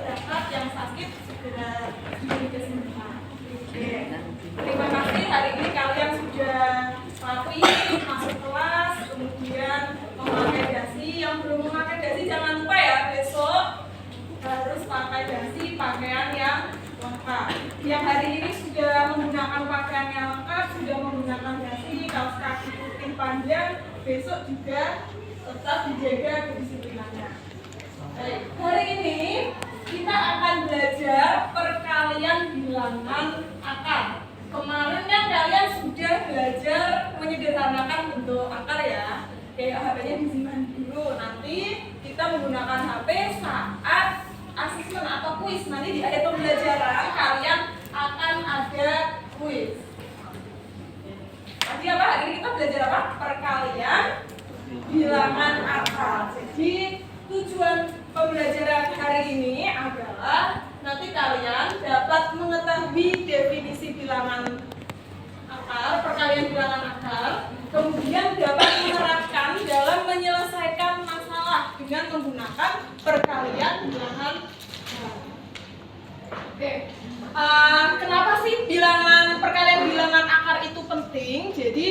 berangkat, yang sakit segera diberi kesembuhan. Oke. Terima kasih, hari ini kalian sudah rapi, masuk kelas, kemudian memakai dasi. Yang belum memakai dasi jangan lupa ya, besok harus pakai dasi, pakaian yang lengkap. Yang hari ini sudah menggunakan pakaian yang lengkap, sudah menggunakan dasi, kaos kaki putih panjang, besok juga tetap dijaga kedisiplinannya. Baik, hari ini kita akan belajar perkalian bilangan akar. Kemarin kan kalian sudah belajar menyederhanakan bentuk akar ya. Oke, HP-nya disimpan dulu. Nanti kita menggunakan HP saat asesmen atau kuis. Nanti di akhir pembelajaran kalian akan ada kuis. Tadi apa? Hari ini kita belajar apa? Perkalian bilangan akar. Jadi tujuan pembelajaran hari ini adalah nanti kalian dapat mengetahui definisi bilangan akar, perkalian bilangan akar, kemudian dapat menerapkan dalam menyelesaikan masalah dengan menggunakan perkalian bilangan akar. Oke. Kenapa sih perkalian bilangan akar itu penting? Jadi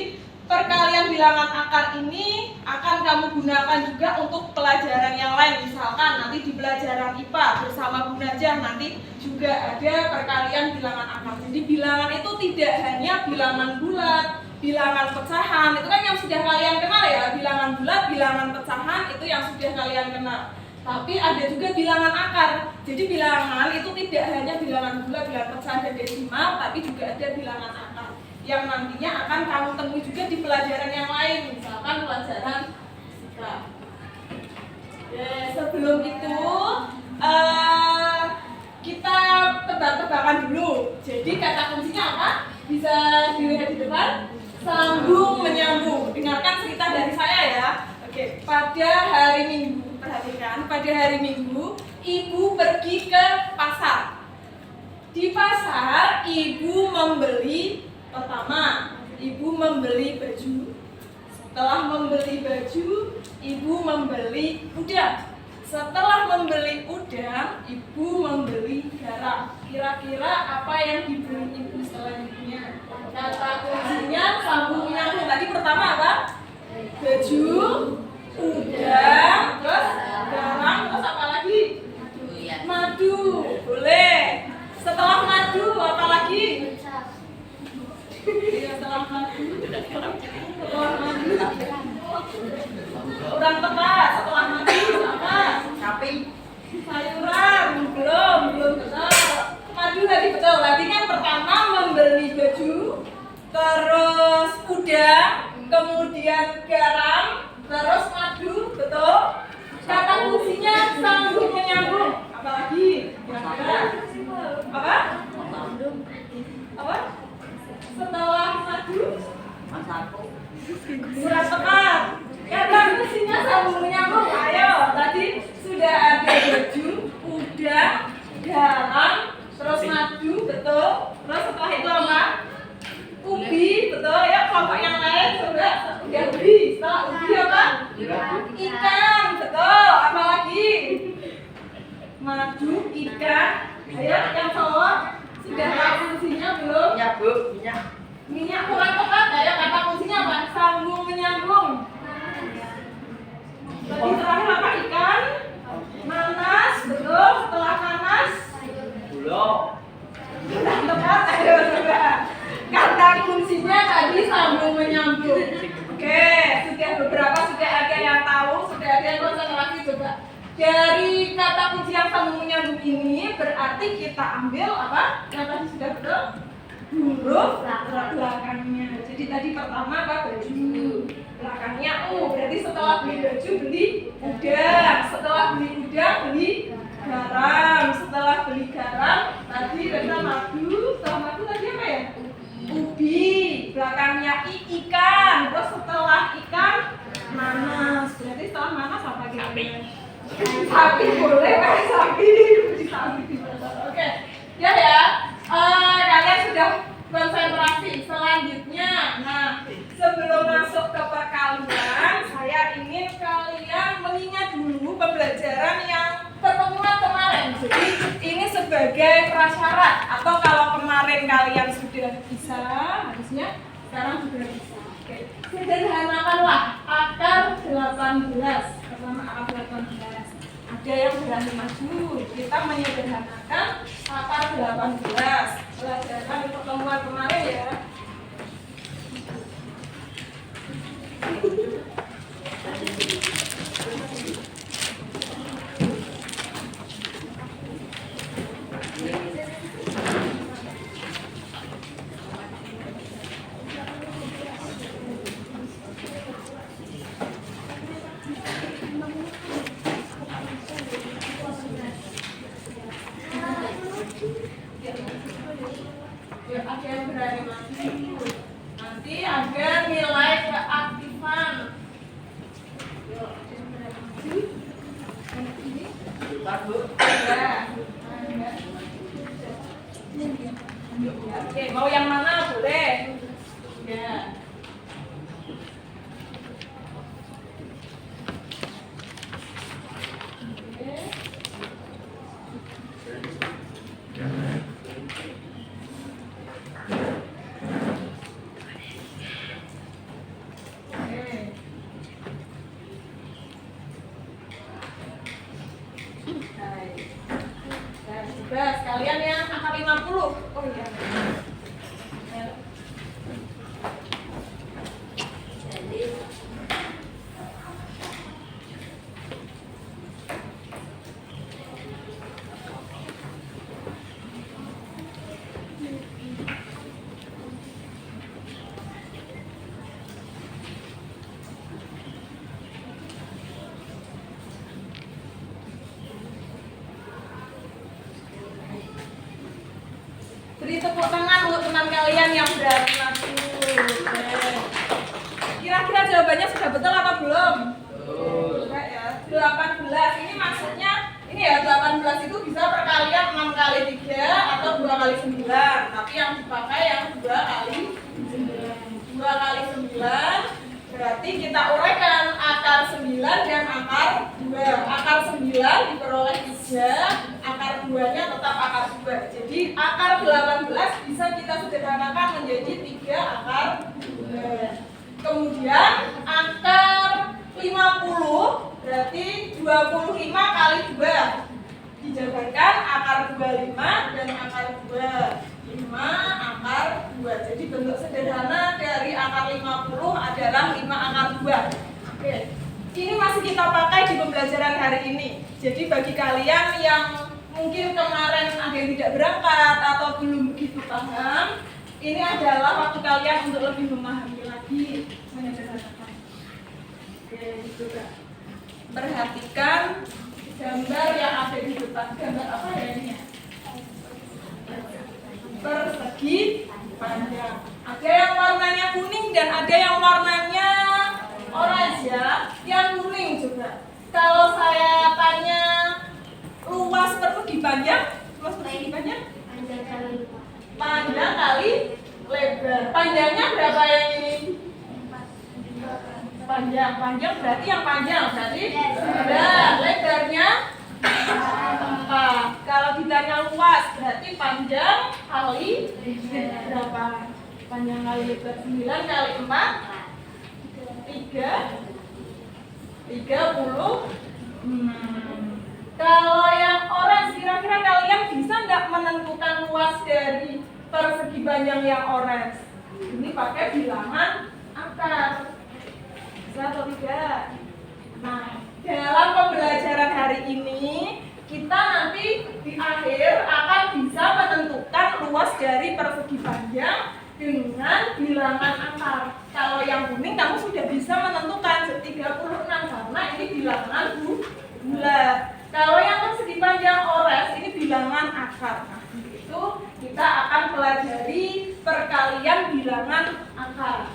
perkalian bilangan akar ini akan kamu gunakan juga untuk pelajaran yang lain. Misalkan nanti di pelajaran IPA bersama Bu Najah nanti juga ada perkalian bilangan akar. Jadi bilangan itu tidak hanya bilangan bulat, bilangan pecahan, itu kan yang sudah kalian kenal ya. Bilangan bulat, bilangan pecahan itu yang sudah kalian kenal. Tapi ada juga bilangan akar. Jadi bilangan itu tidak hanya bilangan bulat, bilangan pecahan dan desimal, tapi juga ada bilangan akar yang nantinya akan kamu temui juga di pelajaran yang lain, misalkan pelajaran fisika. Sebelum itu kita tebak-tebakan dulu. Jadi kata kuncinya apa? Bisa dilihat di depan. Sambung menyambung. Dengarkan cerita dari saya ya. Oke, pada hari Minggu, perhatikan, pada hari Minggu ibu pergi ke pasar. Di pasar ibu membeli, pertama, ibu membeli baju. Setelah membeli baju, ibu membeli udang. Setelah membeli udang, ibu membeli garam. Kira-kira apa yang dibeli ibu selanjutnya? Kata kuncinya sambung menyambung. Tadi pertama apa? Baju, udang, terus garam, terus apa lagi? Madu. Boleh. Setelah madu, apa lagi? Setelah madu, kurang tepat. Setelah madu apa? Sapi. Sayuran. Belum betul. Madu tadi betul. Tadi kan pertama membeli baju, terus udang, kemudian garam, terus madu, betul. Kata kuncinya sambung menyambung. Apalagi? Kira-kira apa? Apa? Setelah madu, kurang tepat. Kata kuncinya sambung menyambung. Ayo, tadi sudah ada baju, udang, garam, terus madu, betul. Terus setelah itu apa? Ubi, betul ya. Kelompok yang lain sudah ubi. Setelah ubi apa? Ikan, betul. Apalagi? Madu, ikan. Ayo, yang cowok sudah tahu kuncinya belum? Minyak bu, minyak. Minyak kurang tepat. Ayo, kata kuncinya apa? Sambung menyambung. Tadi terakhir apa? Ikan. Nanas, betul. Setelah nanas, Bulog. kurang tepat. Ayo, coba. Kata kuncinya tadi sambung menyambung. Oke, sudah beberapa sudah ada yang tahu, sudah ada yang konsentrasi. Coba dari kata kunci yang sambung menyambung ini berarti kita ambil apa? Yang tadi sudah betul, huruf belakangnya. Jadi tadi pertama apa? Baju, belakangnya berarti setelah beli baju beli udang, setelah beli udang beli garam, setelah beli garam tadi kita madu, setelah madu tadi apa ya? Ubi, belakangnya ikan, terus setelah ikan nanas. Berarti setelah nanas apa kira-kira? Sapi boleh kan? Sapi. Oke, ya. Kalian sudah konsentrasi. Selanjutnya, nah sebelum masuk ke perkalian, saya ingin kalian mengingat dulu pembelajaran yang pertemuan kemarin. Jadi sebagai prasyarat, atau kalau kemarin kalian sudah bisa, harusnya sekarang sudah bisa. Oke. Sederhanakanlah akar 18. Pertama akar 18. Ada yang berani maju. Kita menyederhanakan akar 18. Pelajaran pertemuan kemarin ya. Ya, ada yang berani maju. Nanti ada nilai keaktifan. Yuk, ada yang berani maju. Ini. Bentar, Bu. Ya. Oke, mau yang mana boleh? Ya. Oke. Dan juga sekalian yang angka 50. Oh iya. Beri tepuk tangan untuk teman kalian yang berani maju. Kira-kira jawabannya sudah betul atau belum? Sudah ya. 18 ini maksudnya ini ya 18 itu bisa perkalian 6 kali 3 atau 2 kali 9. Tapi yang dipakai yang 2 kali 9. 2 kali 9 berarti kita uraikan akar 9 dan akar 2. Akar 9 diperoleh 3, akar 2-nya tetap akar 2. Jadi akar 18 bisa kita sederhanakan menjadi 3 akar 2. Kemudian akar 50 berarti 25 kali 2. Dijabarkan akar 25 dan akar 2. 5 akar 2. Jadi bentuk sederhana dari akar 50 adalah 5 akar 2. Oke. Ini masih kita pakai di pembelajaran hari ini. Jadi bagi kalian yang mungkin kemarin ada yang tidak berangkat atau belum begitu paham, ini adalah waktu kalian untuk lebih memahami lagi menyederhanakan. Oke, gitu Kak. Perhatikan gambar yang ada di depan. Gambar apa ya ini ya? Persegi panjang. Ada yang warnanya kuning dan ada yang warnanya orange ya. Yang kuning juga. Kalau saya tanya luas persegi panjang, luas persegi panjang? Panjang kali lebar. Panjangnya berapa yang ini? Panjang berarti yang panjang berarti lebarnya 4. Kalau ditanya luas berarti panjang kali berapa? Panjang kali lebar 9 kali 4 30. Kalau yang orange kira-kira kalian bisa nggak menentukan luas dari persegi panjang yang orange? Ini pakai bilangan akar. Bisa atau tidak? Nah, dalam pembelajaran hari ini kita nanti di akhir akan bisa menentukan luas dari persegi panjang dengan bilangan akar. Kalau yang kuning kamu sudah bisa menentukan 36 karena ini bilangan bulat. Kalau yang persegi panjang orange ini bilangan akar. Nah, itu kita akan pelajari perkalian bilangan akar.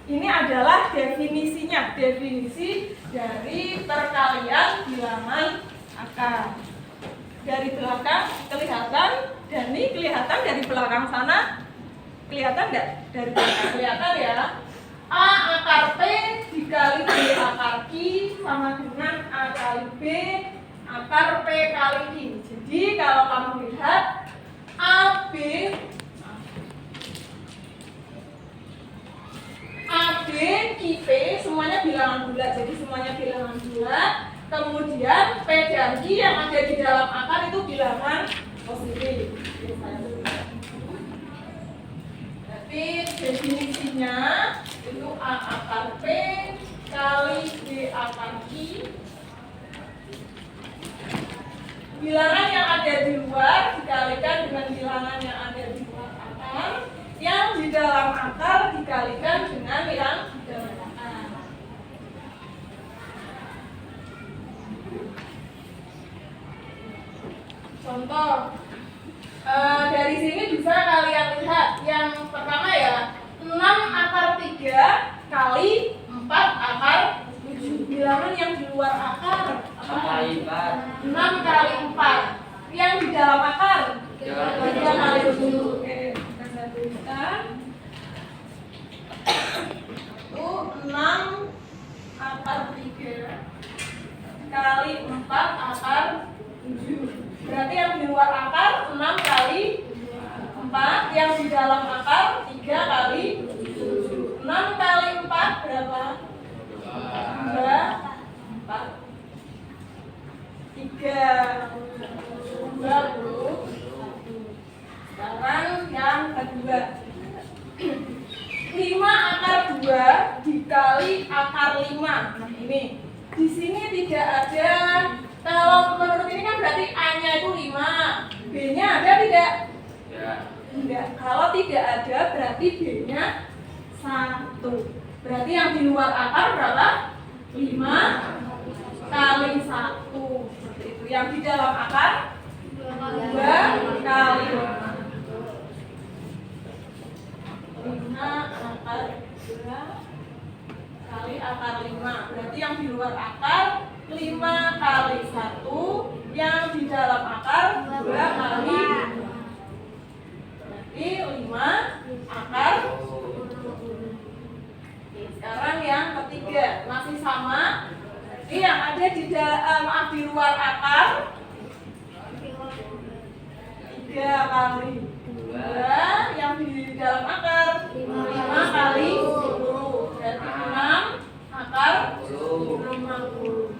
Ini adalah definisinya, definisi dari perkalian bilangan akar. Dari belakang kelihatan, dan ini kelihatan dari belakang sana, kelihatan nggak? Dari belakang kelihatan ya. A akar P dikali B akar Q sama dengan A kali B akar P kali Q. Jadi kalau ada di dalam akar itu bilangan positif. Oke, saya tulis. Jadi definisinya itu A akar P kali B akar I. Bilangan yang ada di luar dikalikan dengan bilangan yang ada di luar akar. Yang di dalam akar dikalikan dengan yang di dalam akar. Contoh, dari sini bisa kalian lihat yang pertama ya 6 akar 3 kali 4 akar 7. Bilangan yang di luar akar Kali 4. 6 kali 4. Yang di dalam akar 3 kali 7. Oke, kita tuliskan itu 6 akar 3 kali 4 akar 7. Berarti yang di luar akar 6 kali 4, yang di dalam akar 3 kali 7. 6 kali 4 berapa? 2, 4, 3, 20. Sekarang yang kedua 5 akar 2 dikali akar 5. Nah ini di sini tidak ada. Kalau menurut ini kan berarti A-nya itu 5, B-nya ada tidak? Tidak. Kalau tidak ada berarti B-nya 1. Berarti yang di luar akar berapa? 5 kali 1. Seperti itu. Yang di dalam akar 2 kali 5. 5 akar 2 kali akar 5. Berarti yang di luar akar 5 kali 1, yang di dalam akar 2 kali 2. Berarti 5 akar 1. Sekarang yang ketiga masih sama. Jadi yang ada di luar akar 3 kali 2, yang di dalam akar 5 kali 10. Berarti 6 akar 50.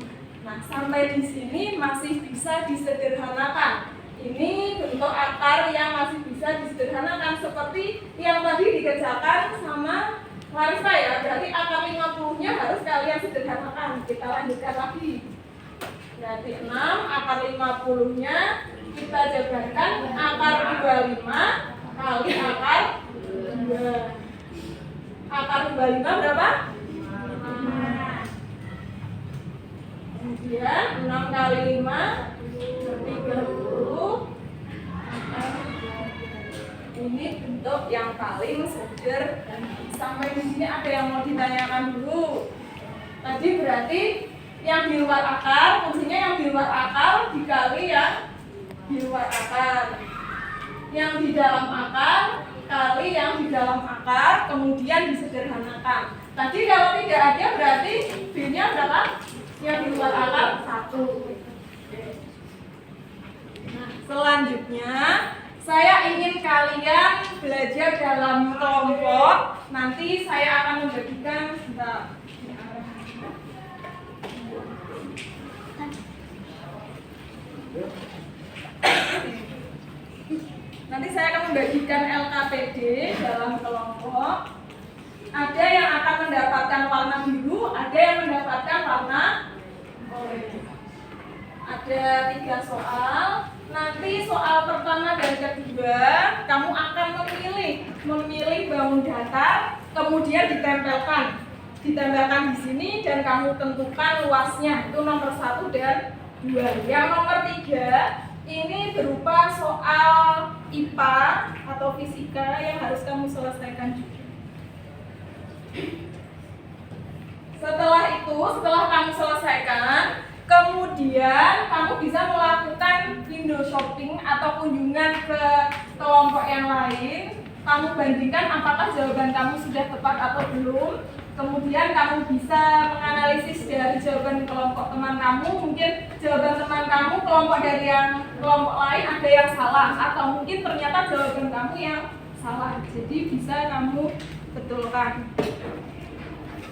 Nah, sampai di sini masih bisa disederhanakan. Ini bentuk akar yang masih bisa disederhanakan seperti yang tadi dikerjakan sama Larissa ya. Berarti akar 50-nya harus kalian sederhanakan. Kita lanjutkan lagi. Berarti 6 akar 50-nya kita jabarkan akar 25 kali akar 2. Akar 25 berapa? 5. Kemudian 6 kali 5 30. Ini bentuk yang paling sederhana. Sampai di sini ada yang mau ditanyakan dulu. Tadi berarti yang di luar akar, fungsinya yang di luar akar dikali yang di luar akar. Yang di dalam akar kali yang di dalam akar, kemudian disederhanakan. Tadi kalau tidak ada berarti B-nya berapa? Yang di luar akar 1. Nah, selanjutnya saya ingin kalian belajar dalam kelompok. Nanti saya akan membagikan Nanti saya akan membagikan LKPD dalam kelompok. Ada yang akan mendapatkan warna biru, ada yang mendapatkan warna oranye. Ada 3 soal. Nanti soal pertama dan kedua, kamu akan memilih bangun datar, kemudian ditempelkan di sini dan kamu tentukan luasnya. Itu nomor 1 dan 2. Yang nomor 3 ini berupa soal IPA atau fisika yang harus kamu selesaikan juga. Setelah kamu selesaikan, kemudian kamu bisa melakukan window shopping atau kunjungan ke kelompok yang lain. Kamu bandingkan apakah jawaban kamu sudah tepat atau belum. Kemudian kamu bisa menganalisis dari jawaban kelompok teman kamu. Mungkin jawaban teman kamu kelompok dari yang kelompok lain ada yang salah, atau mungkin ternyata jawaban kamu yang salah. Jadi bisa kamu betulkan.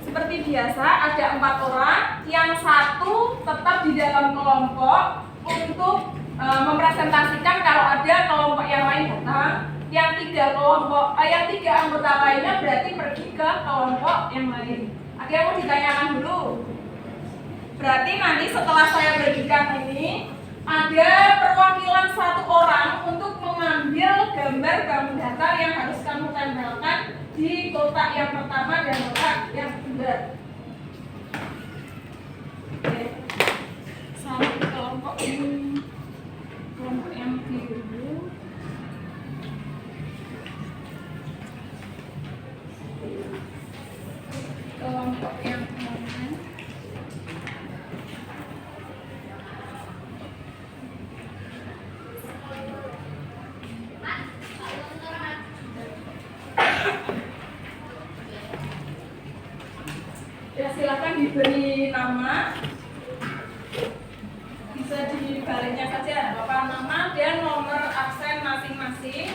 Seperti biasa ada 4 orang, yang 1 tetap di dalam kelompok, untuk mempresentasikan kalau ada kelompok yang lain datang, yang tiga anggota lainnya berarti pergi ke kelompok yang lain. Ada yang mau ditanyakan dulu? Berarti nanti setelah saya berikan ini ada perwakilan satu orang untuk mengambil gambar bank data yang harus kamu tempelkan di kotak yang pertama dan kotak yang kedua. Oke. Satu kelompok ini, kelompok yang biru. Kelompok yang oranye. Ya, silakan diberi nama, bisa di baliknya saja Bapak nama dan nomor absen masing-masing.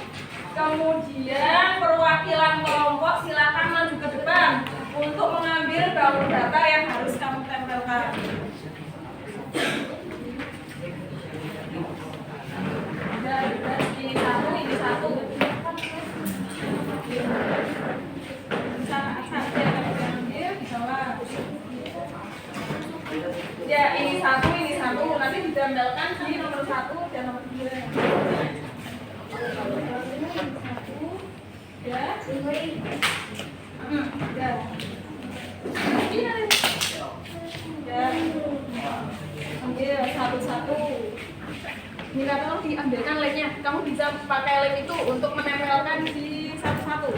Kemudian perwakilan kelompok silakan maju ke depan untuk mengambil bank data yang harus kamu tempelkan. Ini satu, ini satu. Ya, ini satu, nanti ditempelkan di nomor 1 dan nomor 2. Ya, ya. Ambil satu-satu. Bila kamu diambilkan lemnya, kamu bisa pakai lem itu untuk menempelkan di satu-satu.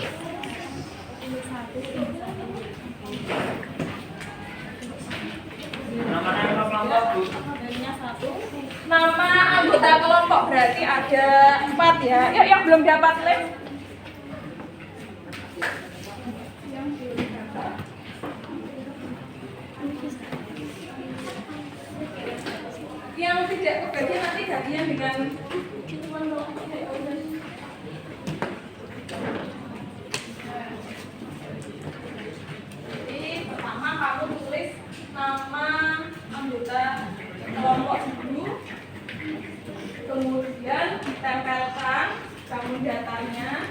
Ini satu, ini satu. Namanya kelompok, Bu. Namanya satu. Nama anggota kelompok berarti ada 4 ya. Yuk, yang belum dapat lem. Yang belum dapat. Yang tidak kebagi nanti gantian dengan jadi pertama kamu tulis nama anggota kelompok dulu, kemudian ditempelkan kamu datanya.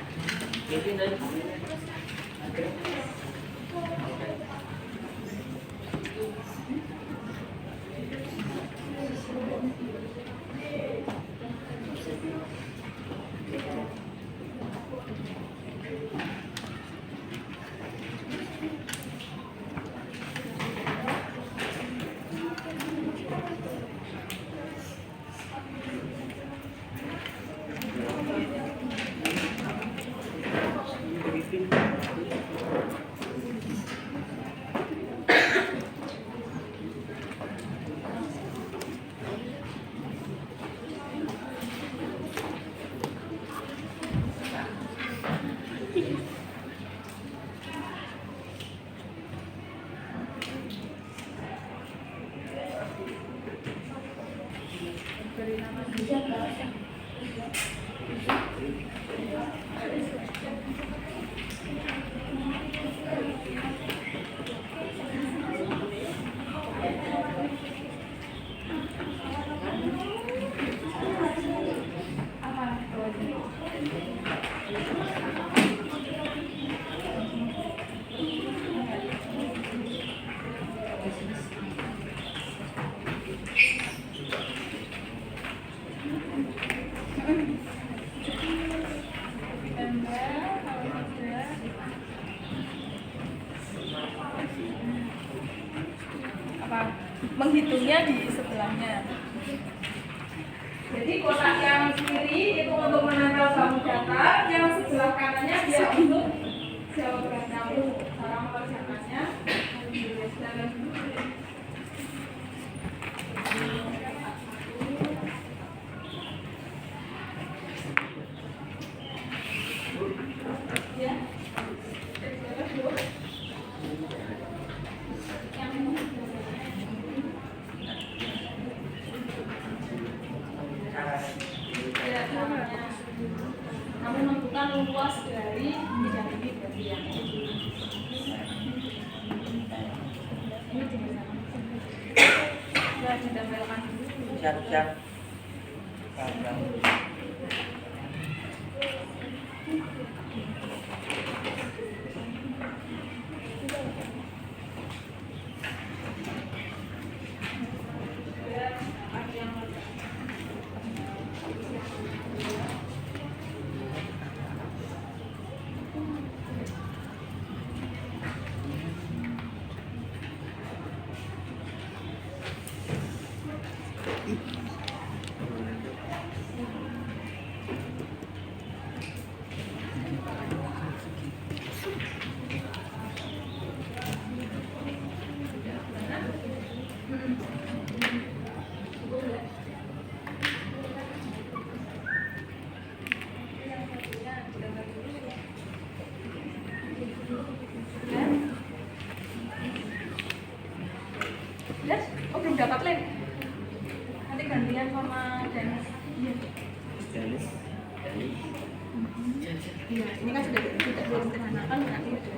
Menghitungnya di sebelahnya. Jadi kotak yang kiri itu untuk menempel kamu data, yang sebelah kanannya dia untuk jawaban kamu. Cara mengerjakannya ya. Kamu menentukan luas dari bidang ini berarti ya. Ini ditempelkan dulu. Siap. Udah? Oh belum dapat lem. Nanti gantian sama Dennis. Iya. Dennis. Iya, ini kan sudah disederhanakan nanti ada.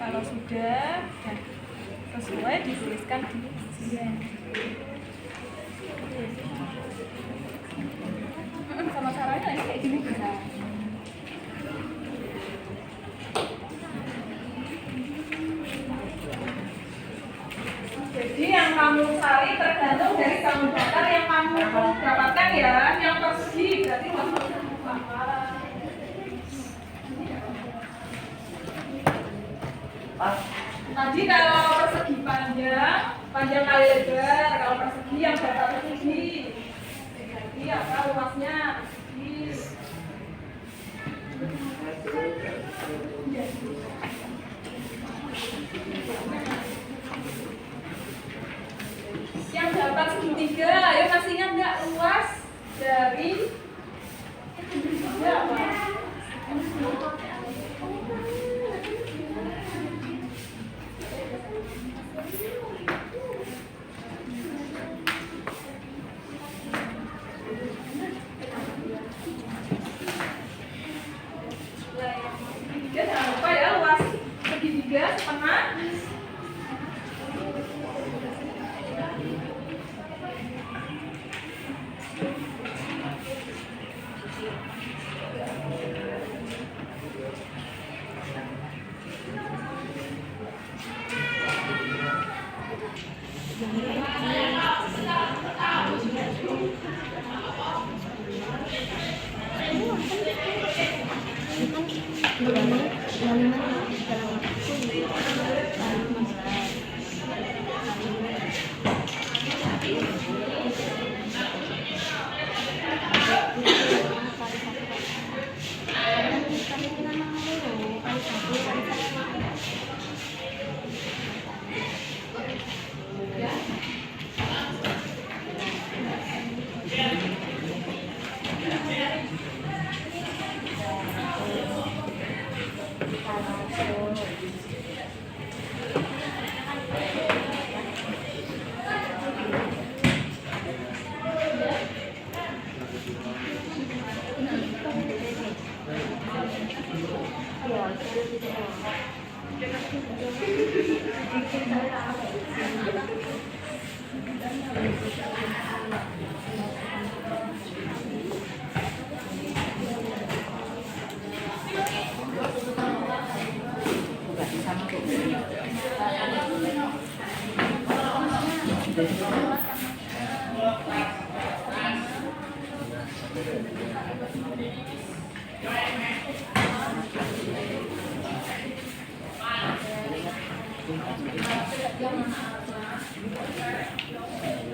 Kalau sudah sesuai dituliskan di sini. Sama caranya kayak gini bisa. Jadi yang kamu cari tergantung dari kamu daftar yang kamu dapatkan ya. Yang persegi berarti maksudnya apa? Tadi kalau persegi panjang kali lebar. Kalau persegi yang berapa persegi? Jadi apa luasnya? Yang dapat segitiga, ayo masih ingat nggak luas dari segitiga apa? Jangan lupa ya luas segitiga setengah.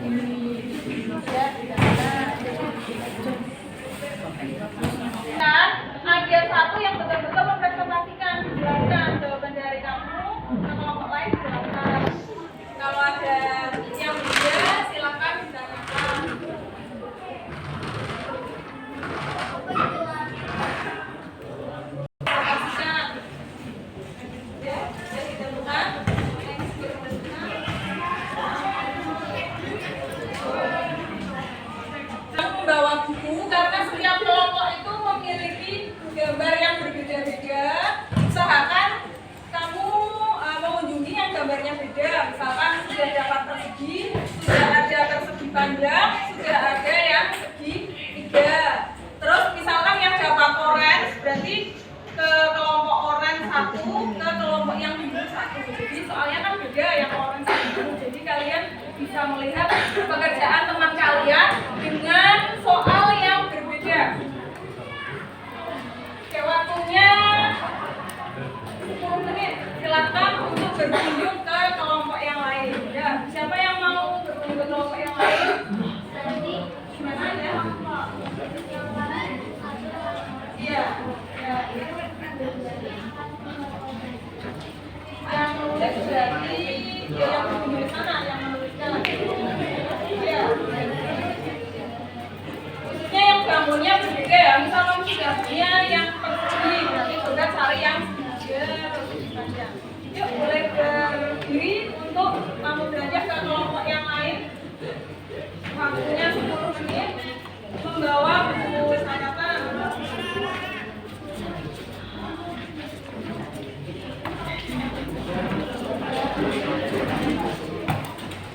Ini Jadi yang di sana yang menuliskan. Ya. Khususnya yang bangunnya berbeda ya. Misal kamu sudah punya yang persegi, nanti coba cari yang segitiga persegi panjang. Yuk boleh berdiri untuk kamu belajar ke kelompok yang lain. Waktunya 10 menit. Membawa buku catatan.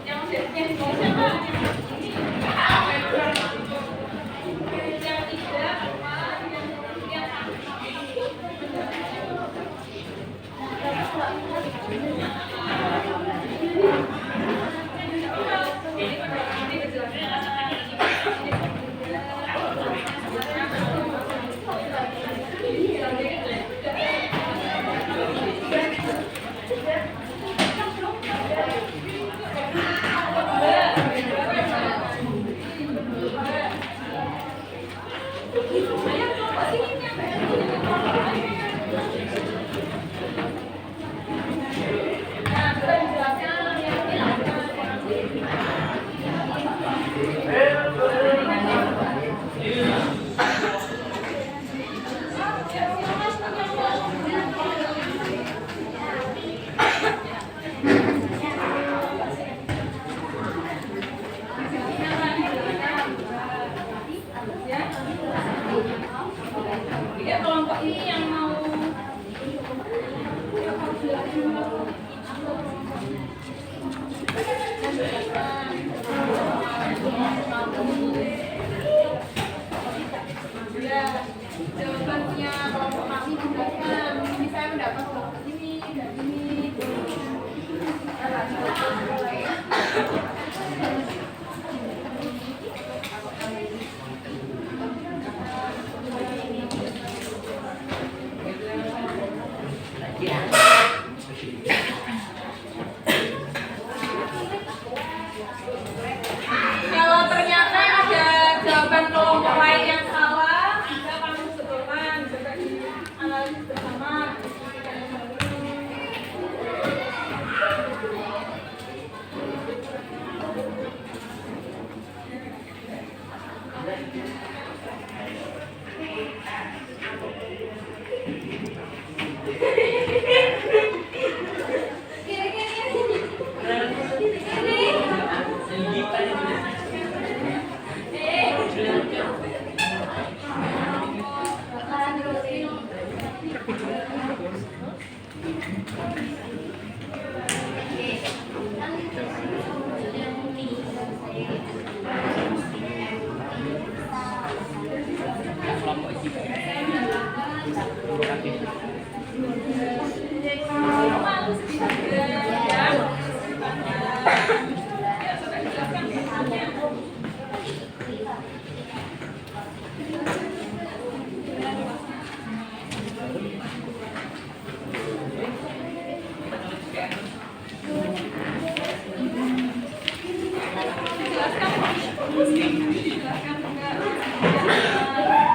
Yang di bawah siapa? Yang tidak apa? Yang ya, kelompok ini yang mau ya, jawabannya kelompok kami menjelaskan ini saya mendapat kelompok ini dan ini. Kalau ternyata ada jawaban kelompok lain yang salah, bisa kamu sebutkan, bisa dianalisis bersama.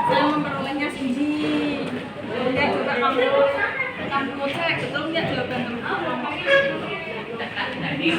Saya memperolehnya sendiri. Ya coba kamu cek betul nggak jawaban kelompok ini. Iya.